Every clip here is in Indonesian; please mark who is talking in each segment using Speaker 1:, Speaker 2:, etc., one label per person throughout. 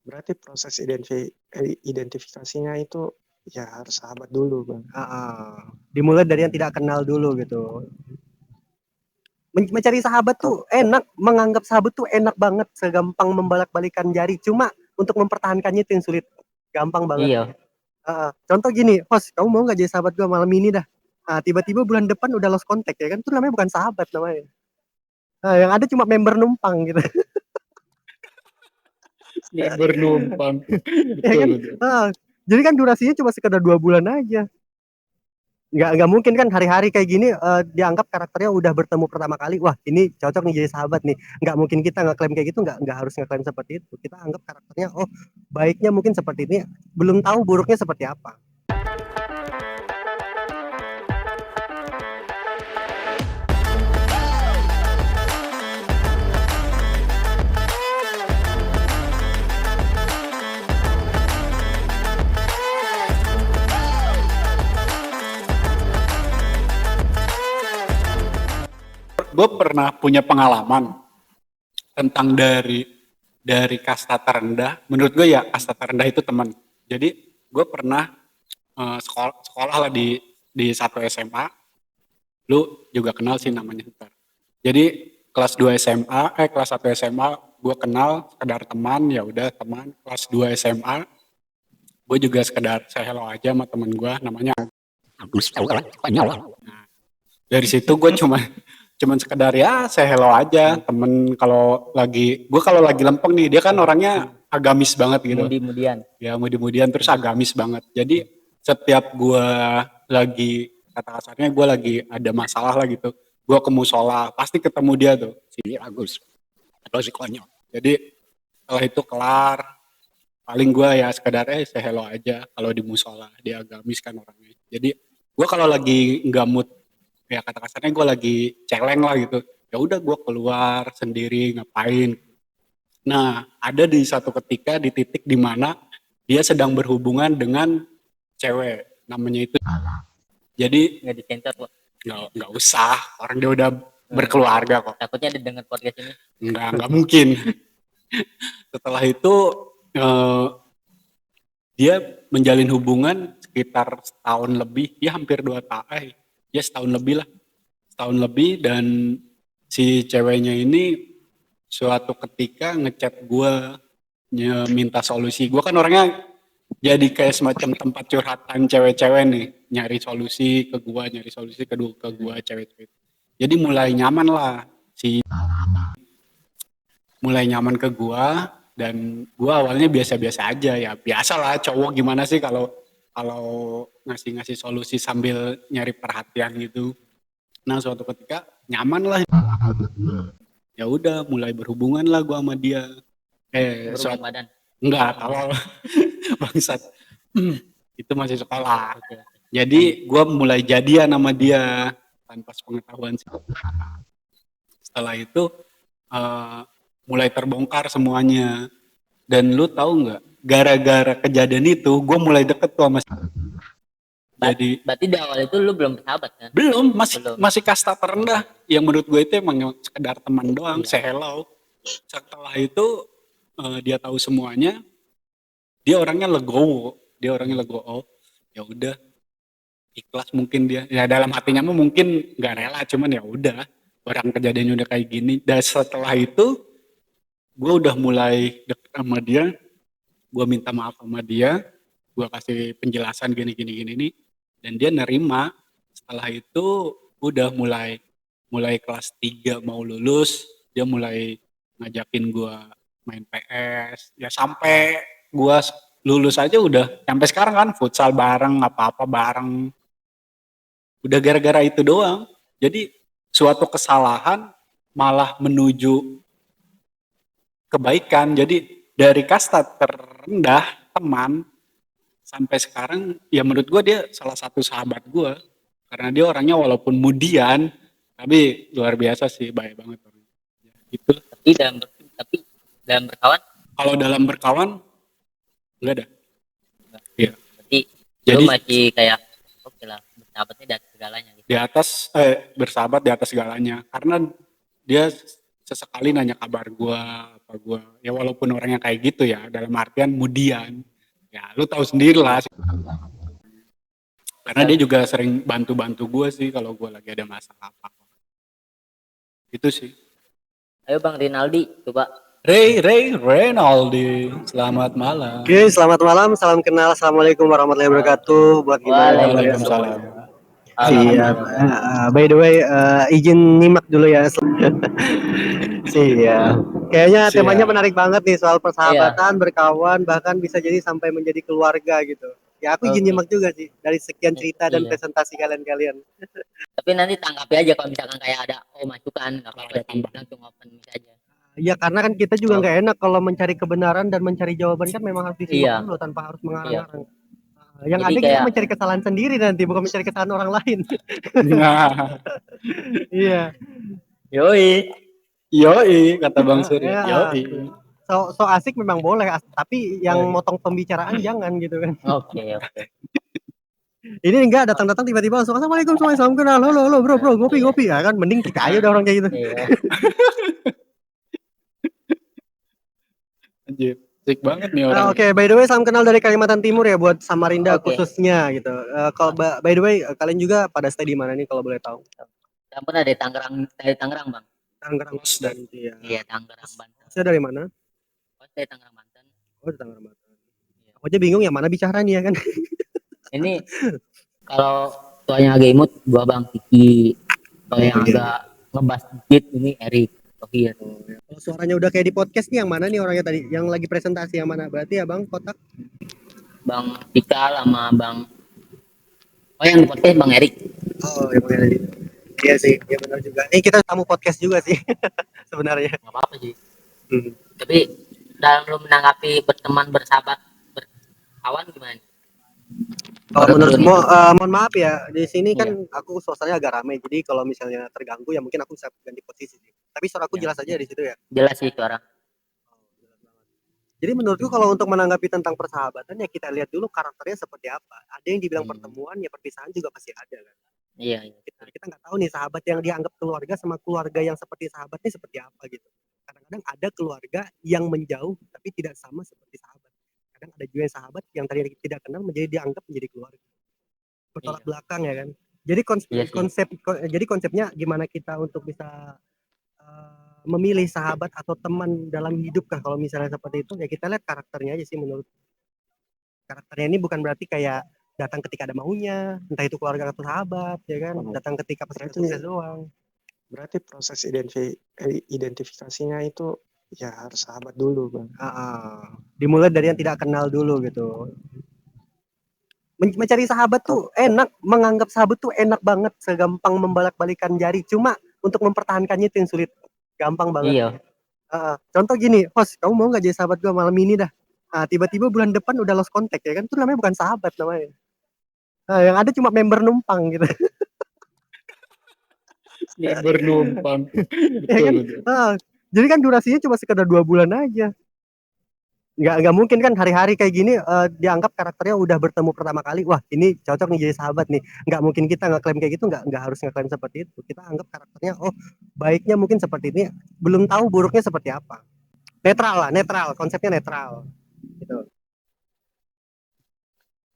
Speaker 1: Berarti proses identifikasinya itu ya harus sahabat dulu, Bang.
Speaker 2: Dimulai dari yang tidak kenal dulu gitu. Mencari sahabat tuh enak, menganggap sahabat tuh enak banget, segampang membalak-balikan jari. Cuma untuk mempertahankannya itu yang sulit. Gampang banget.
Speaker 3: Iya.
Speaker 2: Contoh gini, host, kamu mau nggak jadi sahabat gue malam ini dah? Tiba-tiba bulan depan udah lost contact ya kan? Itu namanya bukan sahabat namanya. Yang ada cuma member numpang gitu.
Speaker 4: Member numpang.
Speaker 2: Ya kan? Jadi kan durasinya cuma sekedar 2 bulan aja. Nggak mungkin kan hari-hari kayak gini dianggap karakternya udah bertemu pertama kali, wah ini cocok nih jadi sahabat nih. Nggak mungkin kita ngeklaim kayak gitu, nggak harus ngeklaim seperti itu. Kita anggap karakternya, oh baiknya mungkin seperti ini, belum tahu buruknya seperti apa.
Speaker 4: Gue pernah punya pengalaman tentang dari kasta terendah. Menurut gue ya kasta terendah itu teman. Jadi gue pernah sekolah lah di satu SMA. Lu juga kenal sih namanya. Jadi kelas 2 SMA, kelas 1 SMA gue kenal sekedar teman, ya udah teman. Kelas 2 SMA gue juga sekedar saya hello aja sama temen gue namanya Agus. Nah, dari situ gue cuman sekedar ya saya hello aja temen. Kalau lagi lempeng nih, dia kan orangnya agamis banget gitu, mudi-mudian terus agamis banget. Jadi setiap gue lagi, kata kasarnya gue lagi ada masalah lah gitu, gue ke musola pasti ketemu dia tuh, si Agus atau si Konyol. Jadi setelah itu kelar, paling gue ya sekedar saya hello aja kalau di musola. Dia agamis kan orangnya. Jadi gue kalau lagi nggak mood, ya kata kasarnya gue lagi celeng lah gitu, ya udah gue keluar sendiri ngapain. Nah ada di satu ketika di titik dimana dia sedang berhubungan dengan cewek namanya itu. Jadi
Speaker 3: nggak disensor loh.
Speaker 4: Nggak usah, orang dia udah berkeluarga kok.
Speaker 3: Takutnya didengar podcast ini.
Speaker 4: Nggak mungkin. Setelah itu dia menjalin hubungan sekitar setahun lebih, ya hampir 2 tahun, ya setahun lebih, dan si ceweknya ini suatu ketika ngechat gue minta solusi. Gue kan orangnya jadi kayak semacam tempat curhatan cewek-cewek nih, nyari solusi ke gue, cewek-cewek. Jadi mulai nyaman ke gue, dan gue awalnya biasa-biasa aja, ya biasalah cowok gimana sih kalau ngasih solusi sambil nyari perhatian gitu. Nah suatu ketika nyaman lah, ya udah mulai berhubungan lah gue sama dia.
Speaker 3: Badan.
Speaker 4: Enggak, kalau bangsat itu masih sekolah. Jadi gue mulai jadian sama dia tanpa sepengetahuan sih. Setelah itu mulai terbongkar semuanya. Dan lu tahu nggak, gara-gara kejadian itu gue mulai deket tuh sama. Jadi
Speaker 3: berarti di awal itu lu belum bersahabat kan?
Speaker 4: Belum, masih kasta terendah. Yang menurut gue itu emang sekedar teman doang, say hello. Setelah itu dia tahu semuanya, dia orangnya legowo. Ya udah, ikhlas mungkin dia. Ya dalam hatinya mungkin nggak rela, cuman ya udah, orang kejadiannya udah kayak gini. Dan setelah itu gue udah mulai deket sama dia, gue minta maaf sama dia, gue kasih penjelasan gini nih, dan dia nerima. Setelah itu udah mulai kelas 3 mau lulus, dia mulai ngajakin gue main PS, ya sampai gue lulus aja udah sampai sekarang kan futsal bareng, apa-apa bareng. Udah gara-gara itu doang. Jadi suatu kesalahan malah menuju kebaikan. Jadi dari kasta terendah teman sampai sekarang, ya menurut gue dia salah satu sahabat gue, karena dia orangnya walaupun mudian tapi luar biasa sih, baik banget orangnya. Gitu.
Speaker 3: Tapi dalam berkawan?
Speaker 4: Kalau dalam berkawan enggak ada. Iya.
Speaker 3: Jadi lu masih kayak oke lah, bersahabatnya di atas segalanya gitu.
Speaker 4: Bersahabat di atas segalanya, karena dia sesekali nanya kabar gua apa gua. Ya walaupun orangnya kayak gitu ya, dalam artian mudian. Ya lu tahu sendiri lah. Karena dia juga sering bantu-bantu gua sih kalau gua lagi ada masalah apa. Itu sih.
Speaker 3: Ayo Bang Rinaldi, coba.
Speaker 4: Reynaldi, selamat malam.
Speaker 2: Oke, selamat malam, salam kenal, assalamualaikum warahmatullahi wabarakatuh. Buat gimana?
Speaker 3: Waalaikumsalam.
Speaker 2: Iya, by the way, izin nyimak dulu ya. Iya, kayaknya
Speaker 4: Siap.
Speaker 2: temanya menarik banget nih soal persahabatan, berkawan, bahkan bisa jadi sampai menjadi keluarga gitu. Ya aku izin
Speaker 3: Oke.
Speaker 2: nyimak juga sih dari sekian cerita dan
Speaker 3: Iya.
Speaker 2: presentasi kalian-kalian.
Speaker 3: Tapi nanti tanggapi aja kalau misalkan kayak ada masukan, nggak apa-apa sih, langsung open aja.
Speaker 2: Ya karena kan kita juga nggak enak kalau mencari kebenaran dan mencari jawaban kan memang harus disimak
Speaker 3: Iya.
Speaker 2: dulu tanpa harus mengarang-arang.
Speaker 3: Jadi
Speaker 2: Yang ada kita
Speaker 3: kayak-
Speaker 2: mencari kesalahan sendiri nanti, bukan mencari kesalahan orang lain.
Speaker 4: Nah,
Speaker 2: Iya.
Speaker 4: yoi kata Bang Surya.
Speaker 2: Ya.
Speaker 4: Yoi.
Speaker 2: So asik memang boleh, tapi yang motong pembicaraan jangan gitu kan.
Speaker 3: Oke.
Speaker 2: Ini enggak datang-datang tiba-tiba langsung assalamualaikum semuanya, salam kenal, halo bro ngopi ya kan, mending kita aja udah orang kayak gitu.
Speaker 3: Iya.
Speaker 4: Anjir, asik banget nih orang.
Speaker 2: Oke, by the way salam kenal dari Kalimantan Timur ya buat Samarinda
Speaker 3: Oke.
Speaker 2: khususnya gitu. Kalau by the way kalian juga pada stay di mana nih kalau boleh tahu?
Speaker 3: Yang pernah dari Tangerang Bang.
Speaker 2: Tangerang Banten. Iya.
Speaker 3: Iya, Tangerang Banten.
Speaker 2: Saya dari mana?
Speaker 3: Oh, dari Tangerang Banten.
Speaker 2: Oh, dari Tangerang Banten. Aku aja bingung yang mana bicara nih ya kan.
Speaker 3: Ini kalau tuanya agak imut gua Bang Kiki. Kalau yang agak ngebas dikit ini Erik Tokir.
Speaker 2: Kalau suaranya udah kayak di podcast nih yang mana nih orangnya tadi? Yang lagi presentasi yang mana? Berarti ya Bang Kotak.
Speaker 3: Bang Tika sama Bang yang di podcast Bang Erik.
Speaker 2: Oh, ya Bang Edi. Iya sih, ya benar juga. Kita tamu podcast juga sih sebenarnya.
Speaker 3: Nggak apa-apa sih.
Speaker 2: Hmm.
Speaker 3: Tapi dalam lu menanggapi berteman, bersahabat, berkawan gimana?
Speaker 2: Oh,
Speaker 3: Menurut
Speaker 2: menurutmu,
Speaker 3: lu?
Speaker 2: mohon maaf ya, di sini kan aku suasananya agak ramai. Jadi kalau misalnya terganggu ya mungkin aku bisa ganti posisi sih. Tapi suara aku
Speaker 3: Ya.
Speaker 2: jelas aja di situ ya.
Speaker 3: Jelas sih suara.
Speaker 2: Jadi menurutku kalau untuk menanggapi tentang persahabatan ya kita lihat dulu karakternya seperti apa. Ada yang dibilang pertemuan ya perpisahan juga pasti ada kan.
Speaker 3: Iya.
Speaker 2: Kita nggak tahu nih sahabat yang dianggap keluarga sama keluarga yang seperti sahabat ini seperti apa gitu. Kadang-kadang ada keluarga yang menjauh tapi tidak sama seperti sahabat. Kadang ada juga yang sahabat yang tadi tidak kenal dianggap menjadi keluarga. Bertolak
Speaker 3: Iya.
Speaker 2: belakang ya kan. Jadi
Speaker 3: Iya sih.
Speaker 2: jadi konsepnya gimana kita untuk bisa memilih sahabat atau teman dalam hidup kan kalau misalnya seperti itu ya kita lihat karakternya aja sih menurut. Karakternya ini bukan berarti kayak datang ketika ada maunya, entah itu keluarga atau sahabat ya kan, datang ketika pas
Speaker 1: Berarti-
Speaker 2: sukses doang.
Speaker 1: Berarti proses identifikasinya itu ya harus sahabat dulu, Bang.
Speaker 2: Dimulai dari yang tidak kenal dulu gitu. Mencari sahabat tuh enak, menganggap sahabat tuh enak banget, segampang membalak-balikan jari. Cuma untuk mempertahankannya itu yang sulit. Gampang banget.
Speaker 3: Iya.
Speaker 2: Contoh gini, host, kamu mau nggak jadi sahabat gue malam ini dah? Tiba-tiba bulan depan udah lost contact ya kan? Itu namanya bukan sahabat namanya. Yang ada cuma member numpang gitu.
Speaker 4: Bernumpang.
Speaker 2: Ya kan? Jadi kan durasinya cuma sekedar 2 bulan aja. Nggak mungkin kan hari-hari kayak gini dianggap karakternya udah bertemu pertama kali, wah ini cocok nih jadi sahabat nih. Nggak mungkin kita ngeklaim kayak gitu, nggak harus ngeklaim seperti itu. Kita anggap karakternya, oh baiknya mungkin seperti ini, belum tahu buruknya seperti apa. Netral, konsepnya netral. Gitu.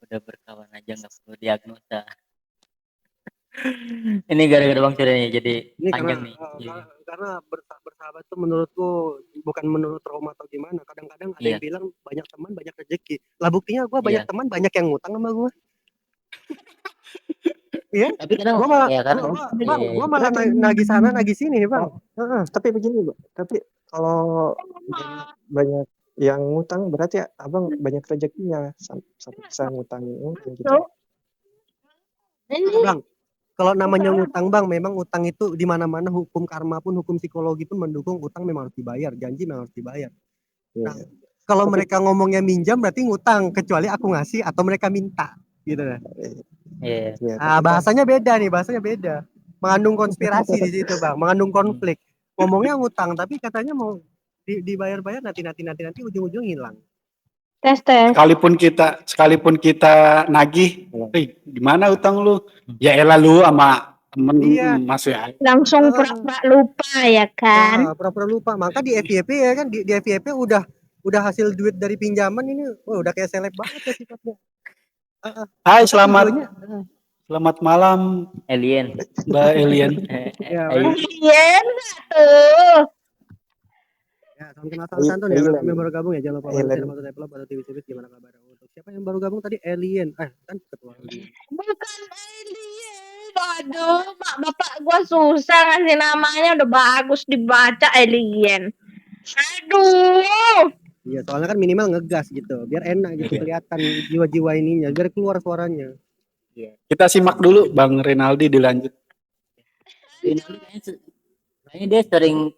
Speaker 3: Udah berkawan aja nggak perlu diagnosa. Ini gara-gara Bang Surya nih jadi
Speaker 2: Ini
Speaker 3: panjang
Speaker 2: karena,
Speaker 3: nih. Iya.
Speaker 2: karena bersahabat tuh menurutku bukan menurut trauma atau gimana. Kadang-kadang ada yang bilang banyak teman banyak rezeki. Lah buktinya gue banyak teman banyak yang ngutang sama gue. Iya.
Speaker 3: Tapi kadang
Speaker 2: Gue malah,
Speaker 3: ya kan.
Speaker 2: gua malah nagih sana nagih sini bang.
Speaker 1: Tapi begini, Bang. Tapi kalau banyak yang ngutang berarti abang banyak rezekinya sampai bisa ngutangin gitu.
Speaker 2: Bang, kalau namanya ngutang bang, memang utang itu di mana-mana hukum karma pun hukum psikologi pun mendukung utang memang harus dibayar, janji memang harus dibayar. Nah, kalau mereka ngomongnya minjam berarti ngutang, kecuali aku ngasih atau mereka minta, gitu kan?
Speaker 3: Iya.
Speaker 2: Bahasanya beda nih, bahasanya beda. Mengandung konspirasi di situ bang, mengandung konflik. Ngomongnya ngutang, tapi katanya mau dibayar-bayar nanti ujung-ujung hilang.
Speaker 5: Tes.
Speaker 4: Sekalipun kita nagih, gimana utang lu? Ya elah lu sama temen
Speaker 2: Iya.
Speaker 4: masih aja.
Speaker 5: Langsung
Speaker 2: Ah.
Speaker 5: pura-pura lupa ya kan.
Speaker 2: Nah, pura-pura lupa. Maka di FYP ya kan, di FYP udah hasil duit dari pinjaman ini, wah udah kayak seleb banget ya sifatnya.
Speaker 4: Hai,
Speaker 2: Maka
Speaker 4: selamat
Speaker 2: videonya,
Speaker 4: selamat malam
Speaker 3: Alien.
Speaker 4: Mbak Elian.
Speaker 2: ya,
Speaker 3: Ayo.
Speaker 5: Iya tuh.
Speaker 2: ya salam kenal salam santun ya,
Speaker 1: Alien.
Speaker 2: kami yang baru gabung ya, jangan lupa
Speaker 1: Alien.
Speaker 2: share atau develop atau TV series gimana kabar. Untuk siapa yang baru gabung tadi, Alien, kan ketua Alien.
Speaker 5: Bukan alien. Aduh, Pak Bapak gua susah ngasih namanya, udah bagus dibaca alien. Aduh.
Speaker 2: Iya, soalnya kan minimal ngegas gitu, biar enak gitu, kelihatan jiwa-jiwa ininya, biar keluar suaranya.
Speaker 4: Iya. Kita simak dulu Bang Rinaldi dilanjut.
Speaker 3: Rinaldi kayaknya dia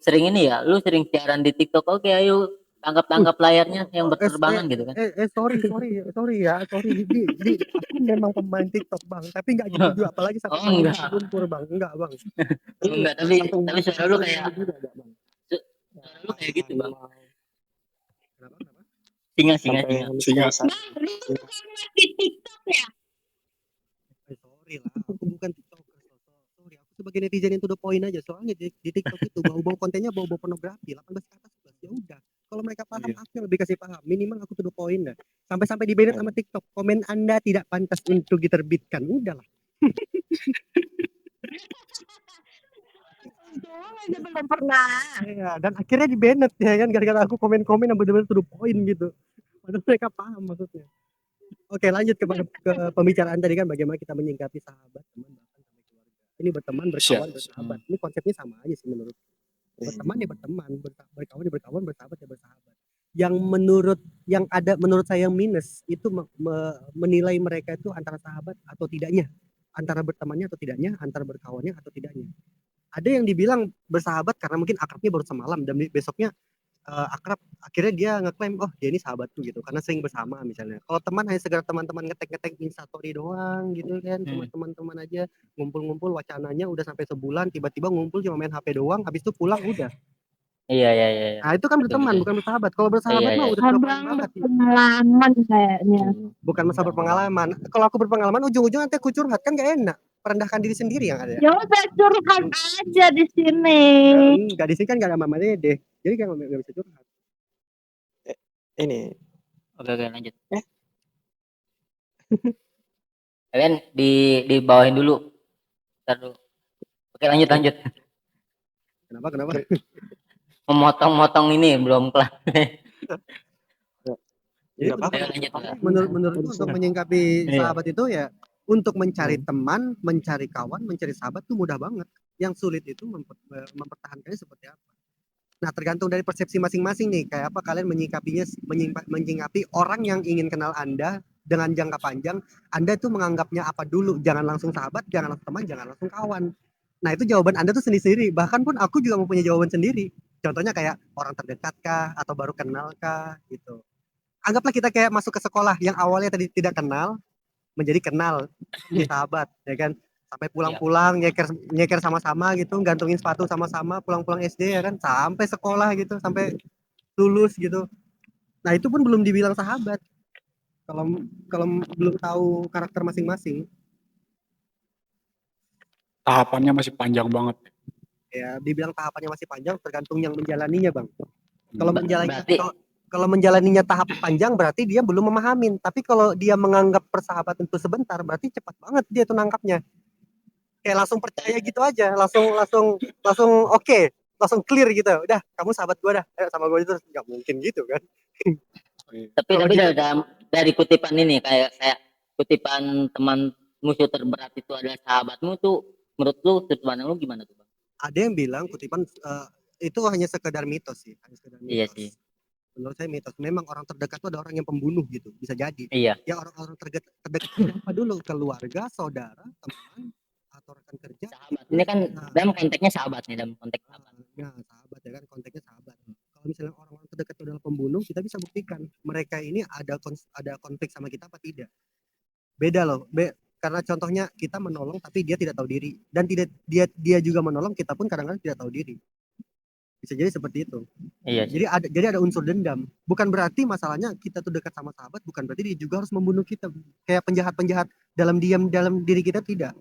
Speaker 3: sering ini ya. Lu sering siaran di TikTok. Oke, ayo tangkap layarnya yang berterbangan gitu kan.
Speaker 2: Sorry ya, aku memang pemain TikTok bang, tapi nggak gitu juga, apalagi sampai
Speaker 3: Oh, enggak.
Speaker 2: lumpur bang, enggak bang.
Speaker 3: Enggak, tapi suara lu kayak gitu, Bang.
Speaker 2: Kenapa?
Speaker 3: Singa.
Speaker 4: Singa.
Speaker 5: Bang, lu bukan di TikTok ya?
Speaker 2: Sorry lah, aku bukan TikToker. Sorry, aku sebagai netizen yang to the point aja. Soalnya di TikTok itu bau kontennya bau pornografi, 18 ke atas plus. Ya udah, kalau mereka paham, aku yang lebih kasih paham. Minimal aku to the point dah. Sampai di-ban sama TikTok. Komen Anda tidak pantas untuk diterbitkan. Udahlah.
Speaker 5: Doang aja belum pernah.
Speaker 2: Ya, dan akhirnya di-banned ya kan, gara-gara aku komen-komen yang benar-benar to the point gitu. Padahal mereka paham maksudnya. Oke, lanjut ke pembicaraan tadi kan, bagaimana kita menyingkapi sahabat, teman, bahkan sampai keluarga. Ini berteman, berkawan, bersahabat. Ini konsepnya sama aja sih menurut. Berteman ya berteman, berkawan ya berkawan, bersahabat ya bersahabat. Yang menurut saya yang minus itu menilai mereka itu antara sahabat atau tidaknya, antara bertemannya atau tidaknya, antara berkawannya atau tidaknya. Ada yang dibilang bersahabat karena mungkin akrabnya baru semalam dan besoknya akrab, akhirnya dia ngeklaim oh dia ini sahabatku gitu karena sering bersama misalnya. Kalau teman hanya sekedar teman-teman ngetek instastory doang gitu kan, cuma teman-teman aja ngumpul-ngumpul, wacananya udah sampai sebulan, tiba-tiba ngumpul cuma main HP doang, habis itu pulang udah.
Speaker 3: Iya.
Speaker 2: Nah itu kan berteman, bukan bersahabat. Kalau bersahabat mah udah
Speaker 5: Abang
Speaker 2: banget.
Speaker 5: berpengalaman kayaknya.
Speaker 2: Bukan masa berpengalaman. Kalau aku berpengalaman ujung-ujung nanti aku curhat kan gak enak. Merendahkan diri sendiri yang ada.
Speaker 5: Ya udah curhat aja di sini.
Speaker 2: Enggak, di sini kan gak ada Mama Dede. Jadi kan gak bisa curhat.
Speaker 1: Ini.
Speaker 3: Oke, lanjut. Kalian di bawahin dulu. Ntar dulu. Oke, lanjut.
Speaker 2: Kenapa?
Speaker 3: Memotong-motong ini belum kelar.
Speaker 2: Jadi
Speaker 3: lanjut.
Speaker 2: menurutku untuk menyingkapi sahabat itu ya untuk mencari teman, mencari kawan, mencari sahabat tuh mudah banget. Yang sulit itu mempertahankannya seperti apa. Nah, tergantung dari persepsi masing-masing nih, kayak apa kalian menyingkapi orang yang ingin kenal Anda dengan jangka panjang. Anda tuh menganggapnya apa dulu? Jangan langsung sahabat, jangan langsung teman, jangan langsung kawan. Nah, itu jawaban Anda tuh sendiri-sendiri. Bahkan pun aku juga mempunyai jawaban sendiri. Contohnya kayak orang terdekat kah atau baru kenal kah gitu. Anggaplah kita kayak masuk ke sekolah yang awalnya tadi tidak kenal menjadi kenal, menjadi sahabat, ya kan? Sampai pulang-pulang nyeker sama-sama gitu, gantungin sepatu sama-sama, pulang-pulang SD ya kan, sampai sekolah gitu, sampai lulus gitu. Nah, itu pun belum dibilang sahabat. Kalau belum tahu karakter masing-masing.
Speaker 4: Tahapannya masih panjang banget.
Speaker 2: Ya, dibilang tahapannya masih panjang tergantung yang menjalaninya, Bang.
Speaker 3: Berarti
Speaker 2: Kalau menjalaninya tahap panjang berarti dia belum memahamin. Tapi kalau dia menganggap persahabatan itu sebentar, berarti cepat banget dia tuh nangkapnya. Kayak langsung percaya gitu aja, langsung oke, langsung clear gitu. Udah, kamu sahabat gue dah. Sama gue terus nggak mungkin gitu kan.
Speaker 3: tapi dari kutipan ini kayak kutipan teman musuh terberat itu adalah sahabatmu tuh, menurut lu sudut pandang lu gimana tuh, Bang?
Speaker 2: Ada yang bilang kutipan itu hanya sekedar mitos sih,
Speaker 3: Iya sih.
Speaker 2: Menurut saya mitos. Memang orang terdekat itu ada orang yang pembunuh gitu, bisa jadi.
Speaker 3: Iya.
Speaker 2: Ya orang-orang terdekat apa dulu? Keluarga, saudara, teman, atau rekan kerja.
Speaker 3: Sahabat. Ini kan dalam konteksnya sahabat nih, dalam konteks sahabat.
Speaker 2: Ya, sahabat ya kan, konteksnya sahabat. Kalau misalnya orang-orang terdekat itu adalah pembunuh, kita bisa buktikan mereka ini ada konflik sama kita apa tidak. Beda loh. Karena contohnya kita menolong tapi dia tidak tahu diri, dan dia juga menolong, kita pun kadang-kadang tidak tahu diri. Bisa jadi seperti itu.
Speaker 3: Iya.
Speaker 2: Jadi ada unsur dendam. Bukan berarti masalahnya kita tuh dekat sama sahabat, bukan berarti dia juga harus membunuh kita. Kayak penjahat-penjahat dalam diri kita, tidak.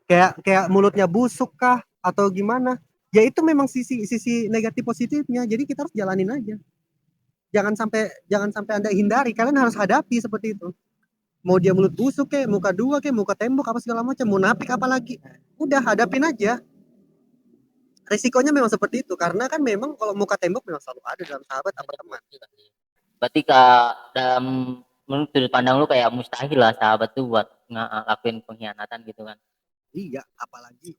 Speaker 2: kayak mulutnya busuk kah atau gimana, ya itu memang sisi negatif positifnya, jadi kita harus jalanin aja. Jangan sampai Anda hindari, kalian harus hadapi seperti itu. Mau dia mulut busuk kayak muka dua kayak muka tembok apa segala macam, munafik apalagi, udah hadapin aja. Risikonya memang seperti itu, karena kan memang kalau muka tembok memang selalu ada dalam sahabat apa teman.
Speaker 3: Berarti kak dalam menurut sudut pandang lu kayak mustahil lah sahabat tuh buat ngelakuin pengkhianatan gitu kan.
Speaker 2: Iya, apalagi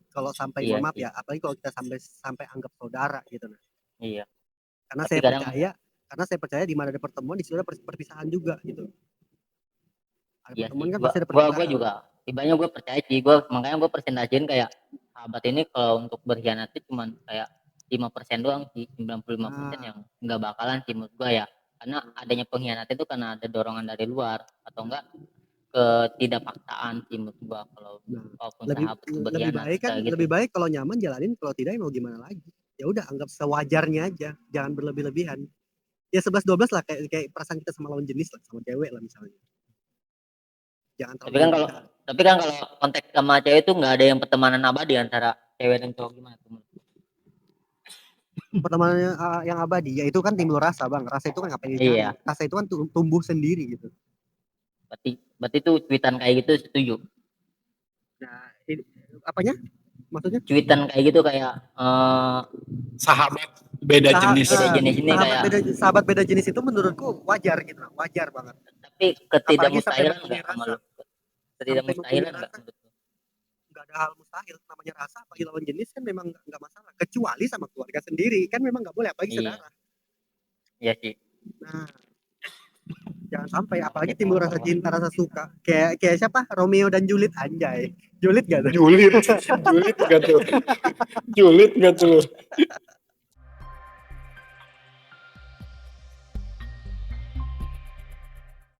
Speaker 2: kalau sampai
Speaker 3: Iya,
Speaker 2: maaf
Speaker 3: iya.
Speaker 2: ya, apalagi kalau kita sampai anggap saudara gitu nah.
Speaker 3: Iya.
Speaker 2: Karena
Speaker 3: Tapi
Speaker 2: saya
Speaker 3: kadang-
Speaker 2: percaya di mana ada pertemuan di situ ada perpisahan juga gitu. Ada
Speaker 3: Iya
Speaker 2: pertemuan
Speaker 3: sih.
Speaker 2: kan
Speaker 3: Gua,
Speaker 2: pasti ada
Speaker 3: gua
Speaker 2: perpisahan.
Speaker 3: juga ibanya gue percaya sih, makanya gue persentasein kayak sahabat ini kalau untuk berkhianat itu cuman kayak 5% doang sih, 95% yang nggak bakalan sih menurut gue ya. Karena adanya pengkhianat itu karena ada dorongan dari luar atau enggak ketidakpaksaan sih menurut gue kalau walaupun sahabat itu
Speaker 2: lebih
Speaker 3: berkhianat
Speaker 2: baik kan,
Speaker 3: kayak gitu.
Speaker 2: lebih baik kalau nyaman jalanin, kalau tidak mau gimana lagi. Ya udah anggap sewajarnya aja, jangan berlebih-lebihan. Ya 11-12 lah kayak perasaan kita sama lawan jenis lah, sama cewek lah misalnya. Jangan
Speaker 3: Tapi kan kalau konteks sama cewek itu nggak ada yang pertemanan abadi antara cewek dan cowok, gimana tuh?
Speaker 2: pertemanannya yang abadi, ya itu kan timbul rasa bang. Rasa itu kan ngapain dicari?
Speaker 3: Iya.
Speaker 2: Rasa itu kan tumbuh sendiri gitu.
Speaker 3: Berarti tuh cuitan kayak gitu setuju.
Speaker 2: Nah, apanya? Maksudnya?
Speaker 3: Cuitan kayak gitu kayak
Speaker 4: Sahabat beda jenis.
Speaker 3: Beda jenis ini kayak
Speaker 2: sahabat beda jenis itu menurutku wajar gitu, wajar banget.
Speaker 3: tapi ketidakmustahilan
Speaker 2: Apalagi sampai
Speaker 3: nggak sama
Speaker 2: rasa.
Speaker 3: lu? Ketidakmustahilan nggak menurut lu?
Speaker 2: Nggak ada hal mustahil, namanya rasa apalagi lawan jenis kan memang nggak masalah, kecuali sama keluarga sendiri kan memang nggak boleh, apalagi
Speaker 3: Iya.
Speaker 2: saudara.
Speaker 3: Iya sih.
Speaker 2: Nah, jangan sampai apalagi timbul rasa cinta, rasa suka, kayak siapa, Romeo dan Juliet, anjay. Juliet gak tuh?
Speaker 4: Julid gak tuh?